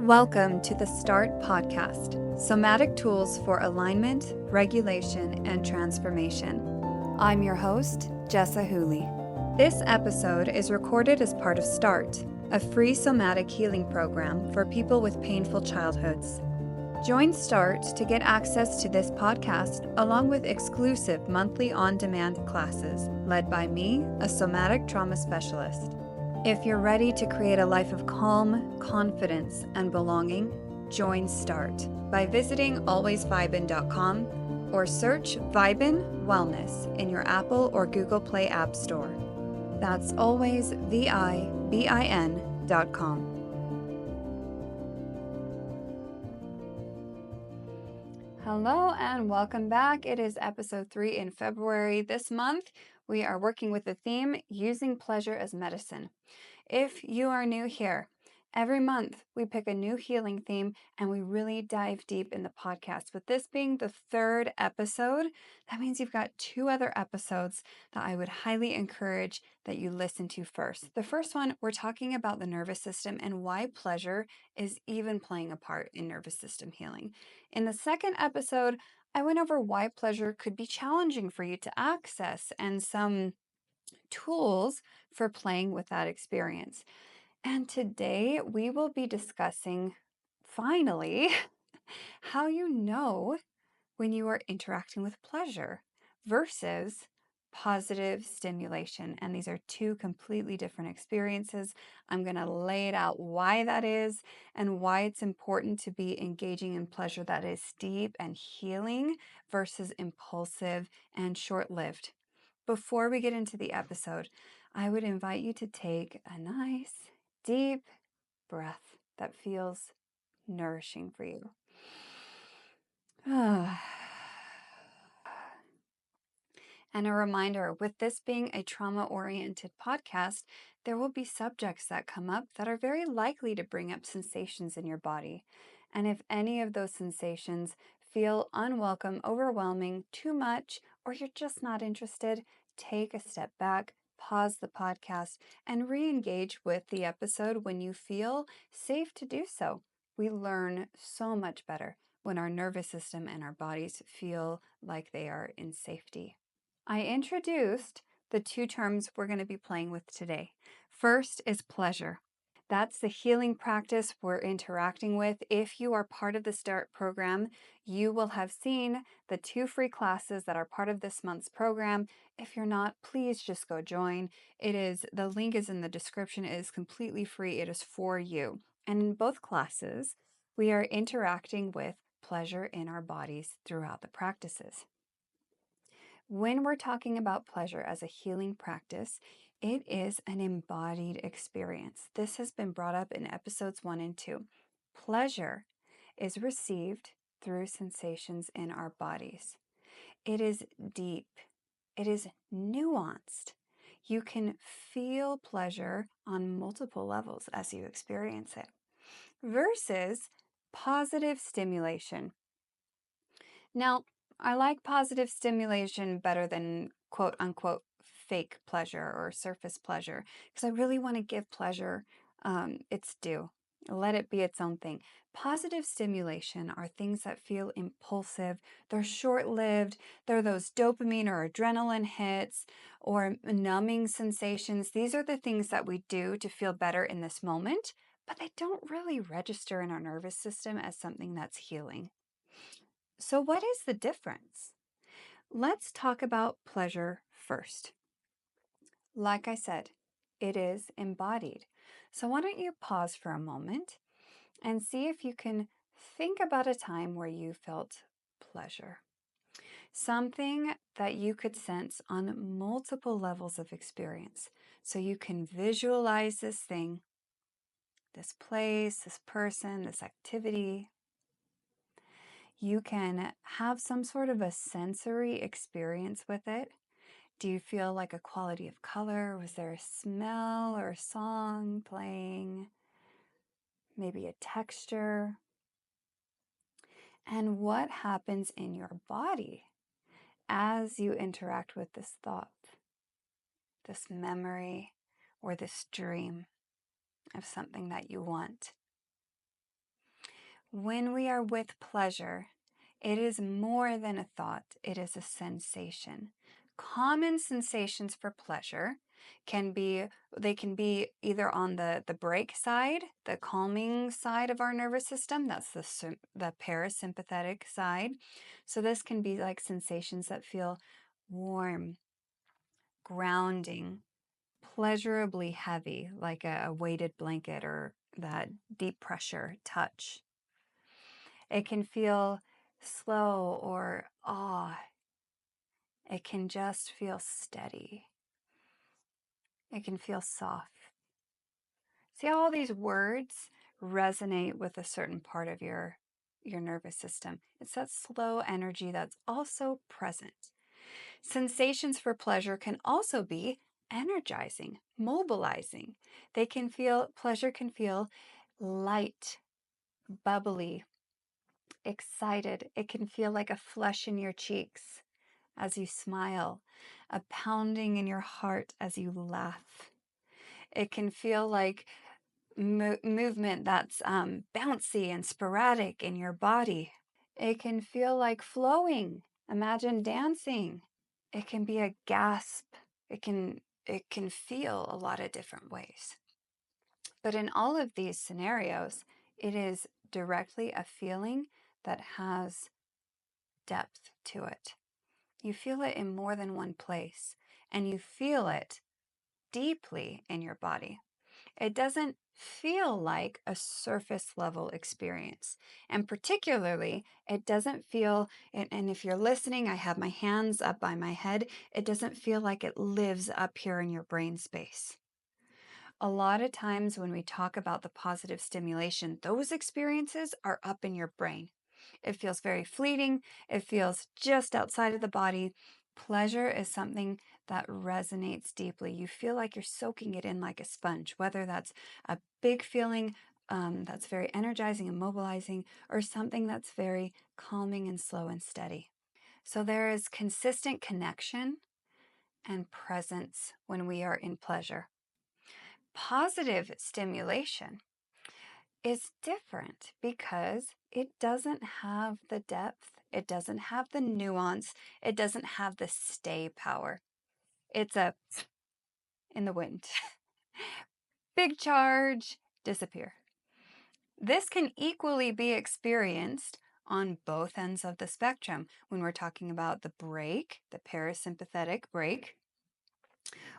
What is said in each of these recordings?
Welcome to the START podcast, somatic tools for alignment, regulation, and transformation. I'm your host, Jessa Hooley. This episode is recorded as part of START, a free somatic healing program for people with painful childhoods. Join START to get access to this podcast along with exclusive monthly on-demand classes led by me, a somatic trauma specialist. If you're ready to create a life of calm, confidence, and belonging, join START by visiting alwaysvibin.com or search Vibin Wellness in your Apple or Google Play App Store. That's alwaysvibin.com. Hello and welcome back. It is episode 3 in February. This month, we are working with the theme, Using Pleasure as Medicine. If you are new here, every month we pick a new healing theme and we really dive deep in the podcast. With this being the 3rd episode, that means you've got 2 other episodes that I would highly encourage that you listen to first. The first one, we're talking about the nervous system and why pleasure is even playing a part in nervous system healing. In the 2nd episode, I went over why pleasure could be challenging for you to access and some tools for playing with that experience. And today we will be discussing, finally, how you know when you are interacting with pleasure versus positive stimulation. And these are 2 completely different experiences. I'm going to lay it out why that is and why it's important to be engaging in pleasure that is deep and healing versus impulsive and short-lived. Before we get into the episode, I would invite you to take a nice, deep breath that feels nourishing for you. And a reminder, with this being a trauma-oriented podcast, there will be subjects that come up that are very likely to bring up sensations in your body. And if any of those sensations feel unwelcome, overwhelming, too much, or you're just not interested, take a step back, pause the podcast, and re-engage with the episode when you feel safe to do so. We learn so much better when our nervous system and our bodies feel like they are in safety. I introduced the 2 terms we're going to be playing with today. First is pleasure. That's the healing practice we're interacting with. If you are part of the START program, you will have seen the 2 free classes that are part of this month's program. If you're not, please just go join. The link is in the description. It is completely free. It is for you. And in both classes, we are interacting with pleasure in our bodies throughout the practices. When we're talking about pleasure as a healing practice, it is an embodied experience. This has been brought up in episodes 1 and 2. Pleasure is received through sensations in our bodies. It is deep. It is nuanced. You can feel pleasure on multiple levels as you experience it. Versus positive stimulation. Now, I like positive stimulation better than quote unquote fake pleasure or surface pleasure because I really want to give pleasure its due. Let it be its own thing. Positive stimulation are things that feel impulsive. They're short-lived. They're those dopamine or adrenaline hits or numbing sensations. These are the things that we do to feel better in this moment, but they don't really register in our nervous system as something that's healing. So what is the difference? Let's talk about pleasure first. Like I said, it is embodied. So why don't you pause for a moment and see if you can think about a time where you felt pleasure. Something that you could sense on multiple levels of experience. So you can visualize this thing, this place, this person, this activity. You can have some sort of a sensory experience with it. Do you feel like a quality of color? Was there a smell or a song playing? Maybe a texture? And what happens in your body as you interact with this thought, this memory, or this dream of something that you want? When we are with pleasure, it is more than a thought, it is a sensation. Common sensations for pleasure can be either on the break side, the calming side of our nervous system, that's the parasympathetic side. So this can be like sensations that feel warm, grounding, pleasurably heavy, like a weighted blanket or that deep pressure touch. It can feel slow or awe. It can just feel steady. It can feel soft. See how all these words resonate with a certain part of your nervous system. It's that slow energy that's also present. Sensations for pleasure can also be energizing, mobilizing. Pleasure can feel light, bubbly, excited. It can feel like a flush in your cheeks as you smile, a pounding in your heart as you laugh. It can feel like movement that's bouncy and sporadic in your body. It can feel like flowing. Imagine dancing. It can be a gasp. It can feel a lot of different ways. But in all of these scenarios, it is directly a feeling that has depth to it. You feel it in more than one place, and you feel it deeply in your body. It doesn't feel like a surface level experience. And particularly, it doesn't feel, and if you're listening, I have my hands up by my head, it doesn't feel like it lives up here in your brain space. A lot of times when we talk about the positive stimulation, those experiences are up in your brain. It feels very fleeting. It feels just outside of the body. Pleasure is something that resonates deeply. You feel like you're soaking it in like a sponge, whether that's a big feeling that's very energizing and mobilizing, or something that's very calming and slow and steady. So there is consistent connection and presence when we are in pleasure. Positive stimulation is different because it doesn't have the depth, it doesn't have the nuance, it doesn't have the stay power. It's a in the wind. Big charge, disappear. This can equally be experienced on both ends of the spectrum when we're talking about the break, the parasympathetic break,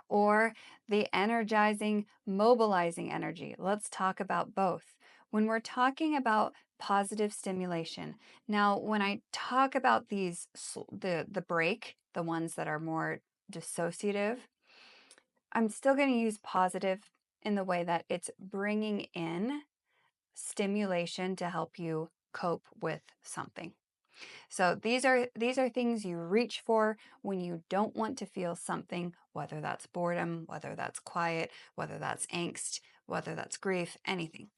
or the energizing, mobilizing energy. Let's talk about both. When we're talking about positive stimulation, now when I talk about these, the break, the ones that are more dissociative, I'm still going to use positive in the way that it's bringing in stimulation to help you cope with something. So these are things you reach for when you don't want to feel something, whether that's boredom, whether that's quiet, whether that's angst, whether that's grief, anything.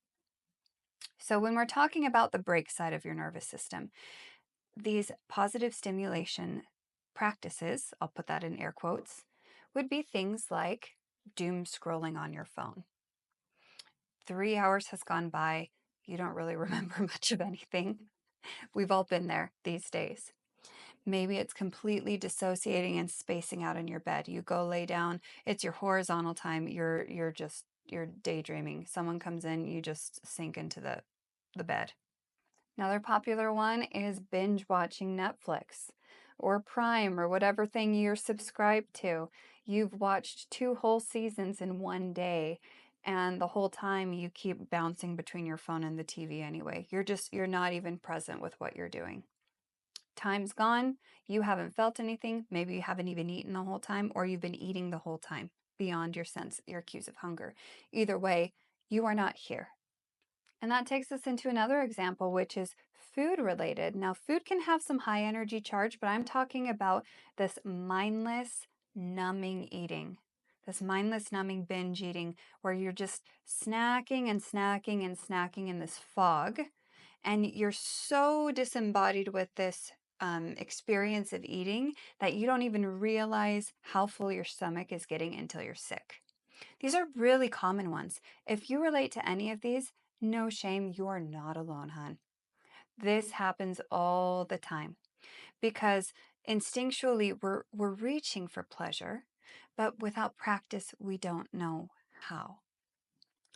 So when we're talking about the break side of your nervous system, these positive stimulation practices, I'll put that in air quotes, would be things like doom scrolling on your phone. 3 hours has gone by. You don't really remember much of anything. We've all been there these days. Maybe it's completely dissociating and spacing out in your bed. You go lay down, it's your horizontal time. You're daydreaming. Someone comes in, you just sink into the bed. Another popular one is binge watching Netflix or Prime or whatever thing you're subscribed to. You've watched 2 whole seasons in one day, and the whole time you keep bouncing between your phone and the TV anyway. You're not even present with what you're doing. Time's gone, you haven't felt anything, maybe you haven't even eaten the whole time, or you've been eating the whole time beyond your cues of hunger. Either way, you are not here. And that takes us into another example, which is food related. Now, food can have some high energy charge, but I'm talking about this mindless, numbing eating. This mindless, numbing binge eating where you're just snacking and snacking and snacking in this fog. And you're so disembodied with this experience of eating that you don't even realize how full your stomach is getting until you're sick. These are really common ones. If you relate to any of these, no shame, you're not alone, hon. This happens all the time because instinctually we're reaching for pleasure, but without practice, we don't know how.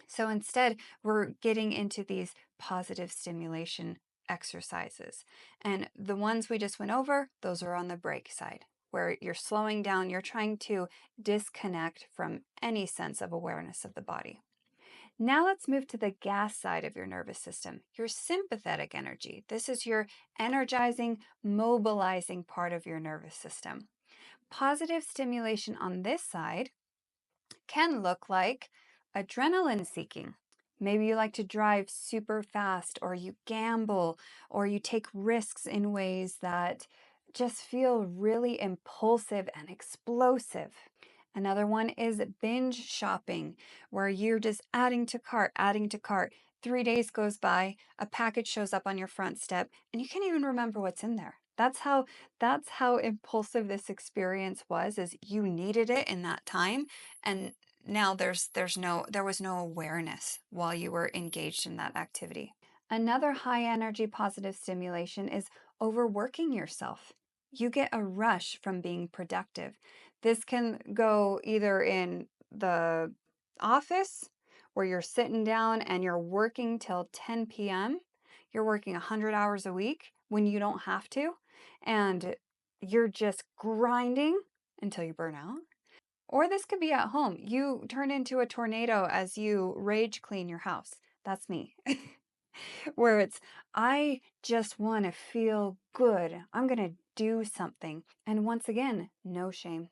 So instead, we're getting into these positive stimulation exercises. And the ones we just went over, those are on the break side, where you're slowing down, you're trying to disconnect from any sense of awareness of the body. Now let's move to the gas side of your nervous system, your sympathetic energy. This is your energizing, mobilizing part of your nervous system. Positive stimulation on this side can look like adrenaline seeking. Maybe you like to drive super fast, or you gamble, or you take risks in ways that just feel really impulsive and explosive. Another one is binge shopping, where you're just adding to cart, adding to cart. 3 days goes by, a package shows up on your front step, and you can't even remember what's in there. That's how impulsive this experience was, is you needed it in that time, and now there was no awareness while you were engaged in that activity. Another high energy positive stimulation is overworking yourself. You get a rush from being productive. This can go either in the office, where you're sitting down and you're working till 10 p.m. You're working 100 hours a week when you don't have to, and you're just grinding until you burn out. Or this could be at home. You turn into a tornado as you rage clean your house. That's me. Where it's, I just want to feel good. I'm going to do something. And once again, no shame.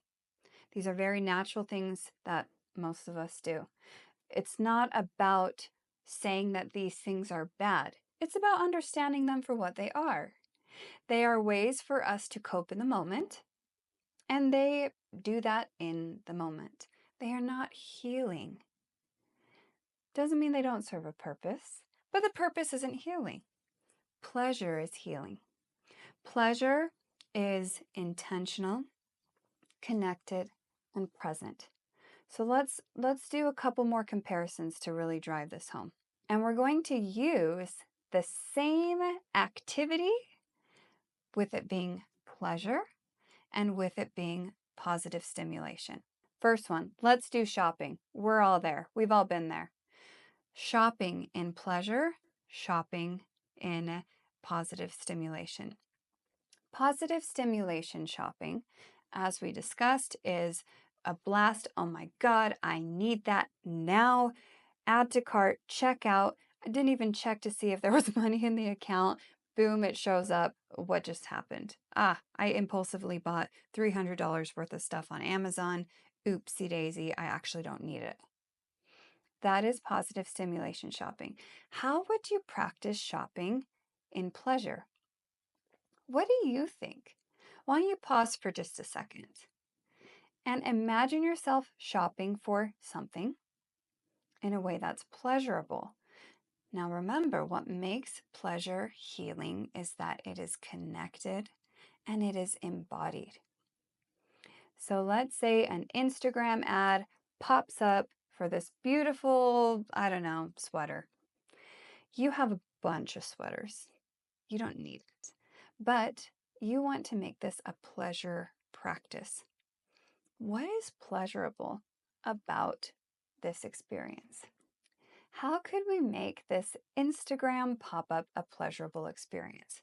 These are very natural things that most of us do. It's not about saying that these things are bad. It's about understanding them for what they are. They are ways for us to cope in the moment, and they do that in the moment. They are not healing. Doesn't mean they don't serve a purpose, but the purpose isn't healing. Pleasure is healing. Pleasure is intentional, connected, and present. So let's do a couple more comparisons to really drive this home. And we're going to use the same activity, with it being pleasure and with it being positive stimulation. First one, let's do shopping. We're all there. We've all been there. Shopping in pleasure, shopping in positive stimulation. Positive stimulation shopping, as we discussed, is a blast. Oh my God, I need that now. Add to cart, check out. I didn't even check to see if there was money in the account. Boom, it shows up. What just happened? I impulsively bought $300 worth of stuff on Amazon. Oopsie daisy, I actually don't need it. That is positive stimulation shopping. How would you practice shopping in pleasure? What do you think? Why don't you pause for just a second and imagine yourself shopping for something in a way that's pleasurable. Now remember, what makes pleasure healing is that it is connected and it is embodied. So let's say an Instagram ad pops up for this beautiful, I don't know, sweater. You have a bunch of sweaters. You don't need it. But you want to make this a pleasure practice. What is pleasurable about this experience? How could we make this Instagram pop-up a pleasurable experience?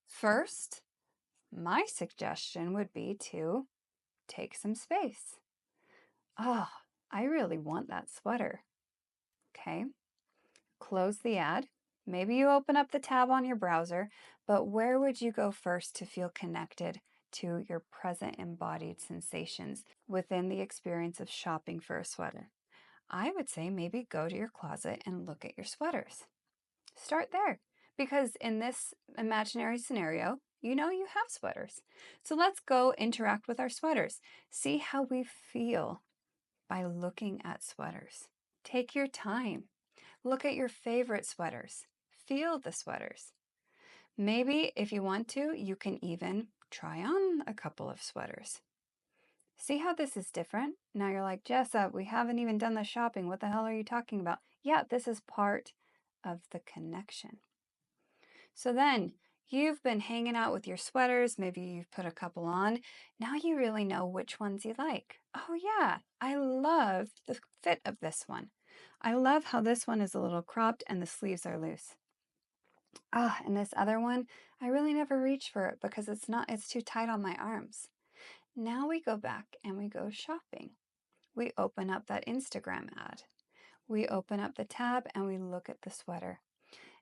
First, my suggestion would be to take some space. Oh, I really want that sweater. Okay, close the ad. Maybe you open up the tab on your browser, but where would you go first to feel connected to your present embodied sensations within the experience of shopping for a sweater? I would say maybe go to your closet and look at your sweaters. Start there, because in this imaginary scenario, you know you have sweaters. So let's go interact with our sweaters. See how we feel by looking at sweaters. Take your time. Look at your favorite sweaters. Feel the sweaters. Maybe if you want to, you can even try on a couple of sweaters. See how this is different? Now you're like, Jessa, we haven't even done the shopping. What the hell are you talking about? Yeah, this is part of the connection. So then you've been hanging out with your sweaters. Maybe you've put a couple on. Now you really know which ones you like. Oh, yeah, I love the fit of this one. I love how this one is a little cropped and the sleeves are loose. Ah, and this other one, I really never reach for it because it's too tight on my arms. Now we go back and we go shopping. We open up that Instagram ad. We open up the tab and we look at the sweater.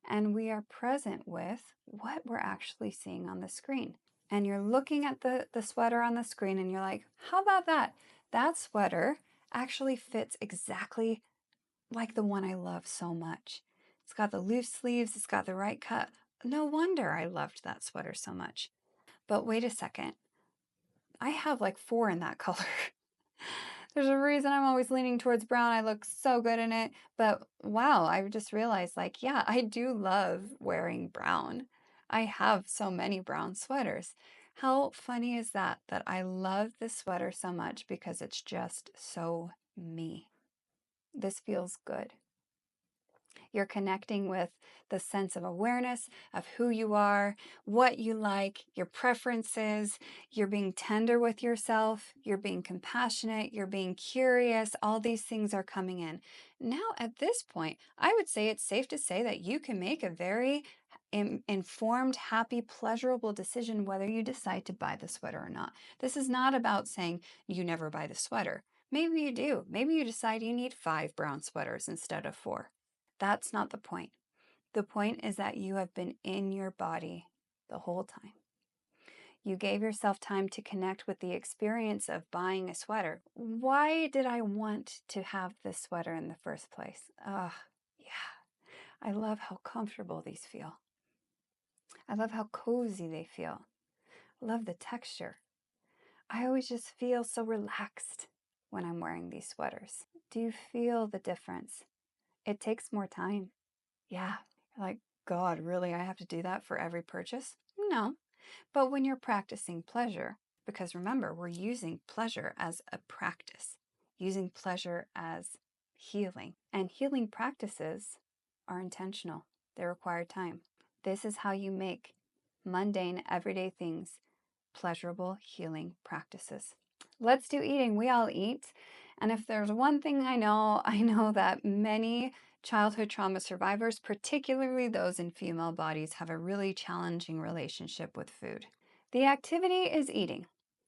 And we are present with what we're actually seeing on the screen. And you're looking at the sweater on the screen and you're like, how about that? That sweater actually fits exactly like the one I love so much. It's got the loose sleeves, it's got the right cut. No wonder I loved that sweater so much. But wait a second, I have like 4 in that color. There's a reason I'm always leaning towards brown. I look so good in it. But wow, I just realized like, yeah, I do love wearing brown. I have so many brown sweaters. How funny is that, that I love this sweater so much because it's just so me. This feels good. You're connecting with the sense of awareness of who you are, what you like, your preferences. You're being tender with yourself. You're being compassionate. You're being curious. All these things are coming in. Now, at this point, I would say it's safe to say that you can make a very informed, happy, pleasurable decision whether you decide to buy the sweater or not. This is not about saying you never buy the sweater. Maybe you do. Maybe you decide you need 5 brown sweaters instead of 4. That's not the point. The point is that you have been in your body the whole time. You gave yourself time to connect with the experience of buying a sweater. Why did I want to have this sweater in the first place? Yeah, I love how comfortable these feel. I love how cozy they feel. I love the texture. I always just feel so relaxed when I'm wearing these sweaters. Do you feel the difference? It takes more time. Yeah. Like, God, really? I have to do that for every purchase? No. But when you're practicing pleasure, because remember, we're using pleasure as a practice, using pleasure as healing. And healing practices are intentional, they require time. This is how you make mundane, everyday things pleasurable healing practices. Let's do eating. We all eat. And if there's one thing I know that many childhood trauma survivors, particularly those in female bodies, have a really challenging relationship with food. The activity is eating.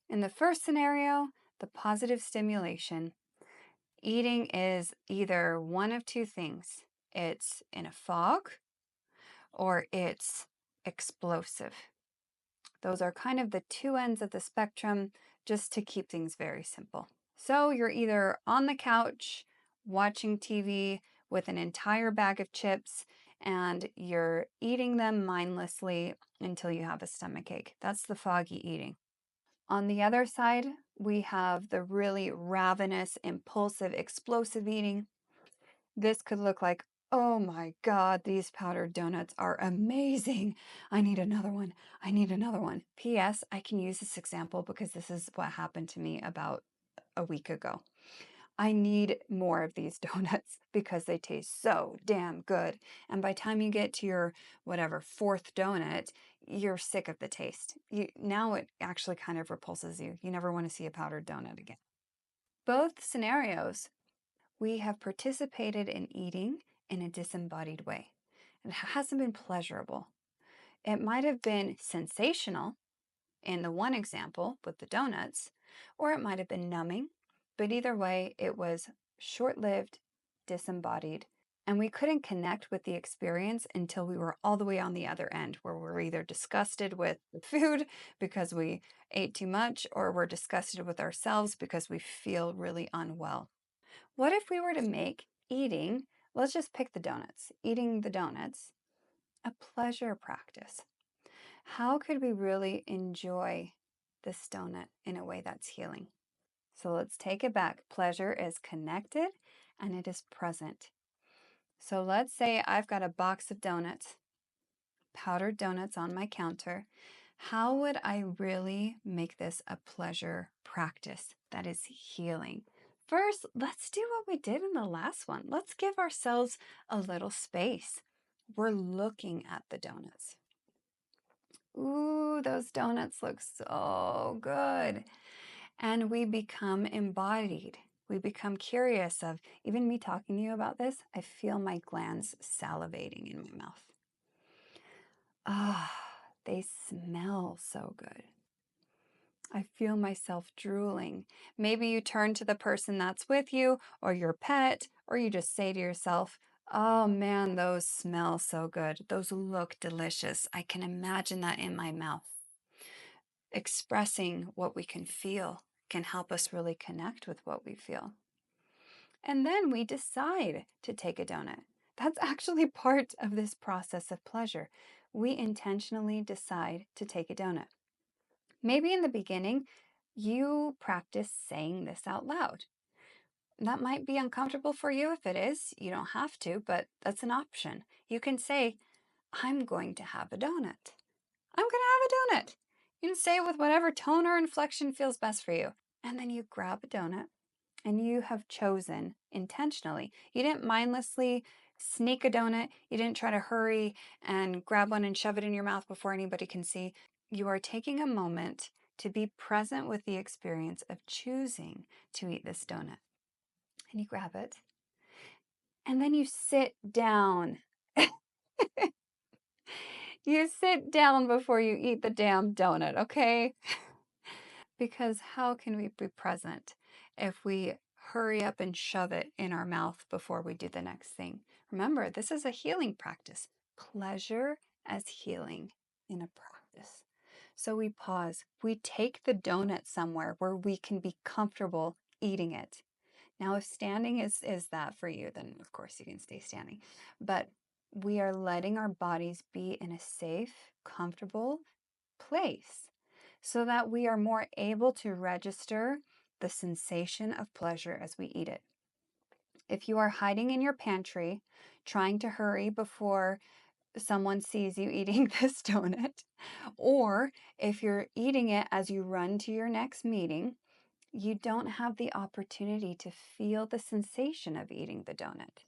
In the first scenario, the positive stimulation, eating is either one of two things. It's in a fog or it's explosive. Those are kind of the two ends of the spectrum, just to keep things very simple. So you're either on the couch watching TV with an entire bag of chips and you're eating them mindlessly until you have a stomachache. That's the foggy eating. On the other side, we have the really ravenous, impulsive, explosive eating. This could look like, oh my God, these powdered donuts are amazing. I need another one. I need another one. P.S. I can use this example because this is what happened to me about a week ago. I need more of these donuts because they taste so damn good. And by the time you get to your whatever 4th donut, you're sick of the taste. Now it actually kind of repulses you. You never want to see a powdered donut again. Both scenarios, we have participated in eating in a disembodied way. It hasn't been pleasurable. It might have been sensational in the one example with the donuts, or it might have been numbing, but either way, it was short-lived, disembodied, and we couldn't connect with the experience until we were all the way on the other end, where we're either disgusted with the food because we ate too much, or we're disgusted with ourselves because we feel really unwell. What if we were to make eating, let's just pick the donuts, eating the donuts, a pleasure practice? How could we really enjoy this donut in a way that's healing? So let's take it back. Pleasure is connected and it is present. So let's say I've got a box of donuts, powdered donuts on my counter. How would I really make this a pleasure practice that is healing? First, let's do what we did in the last one. Let's give ourselves a little space. We're looking at the donuts. Ooh, those donuts look so good. And we become embodied. We become curious of, even me talking to you about this, I feel my glands salivating in my mouth. Ah, they smell so good. I feel myself drooling. Maybe you turn to the person that's with you or your pet, or you just say to yourself, oh man, those smell so good. Those look delicious. I can imagine that in my mouth. Expressing what we can feel can help us really connect with what we feel. And then we decide to take a donut. That's actually part of this process of pleasure. We intentionally decide to take a donut. Maybe in the beginning, you practice saying this out loud. That might be uncomfortable for you. If it is, you don't have to, but that's an option. You can say, I'm going to have a donut. I'm going to have a donut. You can say it with whatever tone or inflection feels best for you. And then you grab a donut and you have chosen intentionally. You didn't mindlessly sneak a donut. You didn't try to hurry and grab one and shove it in your mouth before anybody can see. You are taking a moment to be present with the experience of choosing to eat this donut. And you grab it. And then you sit down. You sit down before you eat the damn donut, okay? Because how can we be present if we hurry up and shove it in our mouth before we do the next thing? Remember, this is a healing practice. Pleasure as healing in a practice. So we pause. We take the donut somewhere where we can be comfortable eating it. Now, if standing is that for you, then of course you can stay standing. But we are letting our bodies be in a safe, comfortable place so that we are more able to register the sensation of pleasure as we eat it. If you are hiding in your pantry, trying to hurry before someone sees you eating this donut, or if you're eating it as you run to your next meeting, you don't have the opportunity to feel the sensation of eating the donut.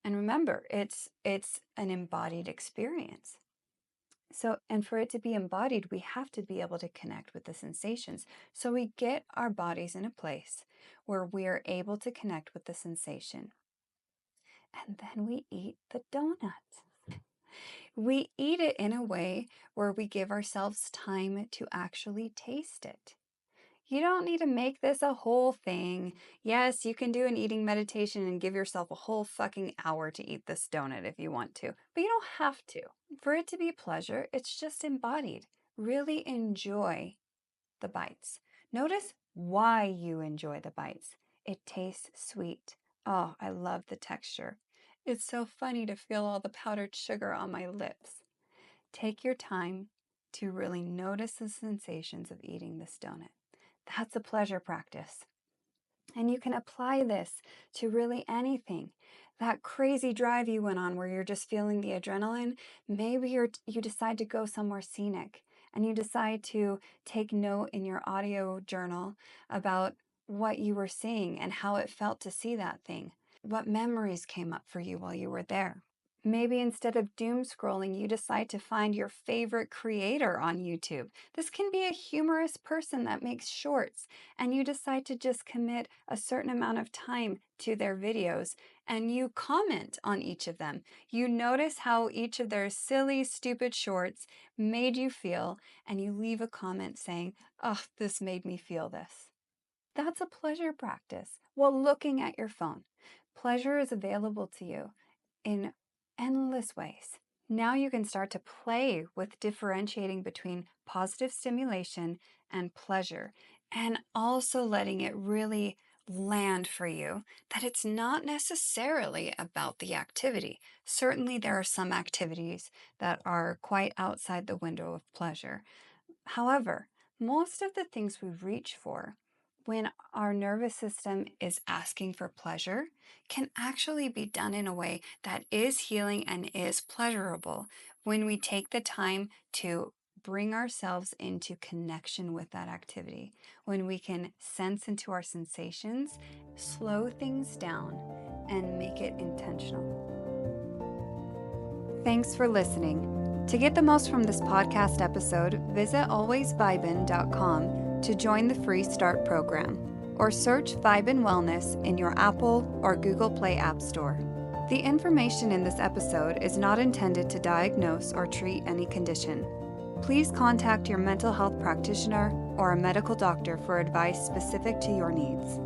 And remember, it's an embodied experience. So, and for it to be embodied, we have to be able to connect with the sensations. So we get our bodies in a place where we are able to connect with the sensation. And then we eat the donut. We eat it in a way where we give ourselves time to actually taste it. You don't need to make this a whole thing. Yes, you can do an eating meditation and give yourself a whole fucking hour to eat this donut if you want to, but you don't have to. For it to be pleasure, it's just embodied. Really enjoy the bites. Notice why you enjoy the bites. It tastes sweet. Oh, I love the texture. It's so funny to feel all the powdered sugar on my lips. Take your time to really notice the sensations of eating this donut. That's a pleasure practice. And you can apply this to really anything. That crazy drive you went on where you're just feeling the adrenaline, maybe you decide to go somewhere scenic and you decide to take note in your audio journal about what you were seeing and how it felt to see that thing. What memories came up for you while you were there? Maybe instead of doom scrolling, you decide to find your favorite creator on YouTube. This can be a humorous person that makes shorts, and you decide to just commit a certain amount of time to their videos, and you comment on each of them. You notice how each of their silly, stupid shorts made you feel, and you leave a comment saying, oh, this made me feel this. That's a pleasure practice while looking at your phone. Pleasure is available to you in endless ways. Now you can start to play with differentiating between positive stimulation and pleasure, and also letting it really land for you that it's not necessarily about the activity. Certainly, there are some activities that are quite outside the window of pleasure. However, most of the things we reach for when our nervous system is asking for pleasure can actually be done in a way that is healing and is pleasurable when we take the time to bring ourselves into connection with that activity, when we can sense into our sensations, slow things down, and make it intentional. Thanks for listening. To get the most from this podcast episode, visit alwaysvibin.com to join the free START program, or search Vibin Wellness in your Apple or Google Play App Store. The information in this episode is not intended to diagnose or treat any condition. Please contact your mental health practitioner or a medical doctor for advice specific to your needs.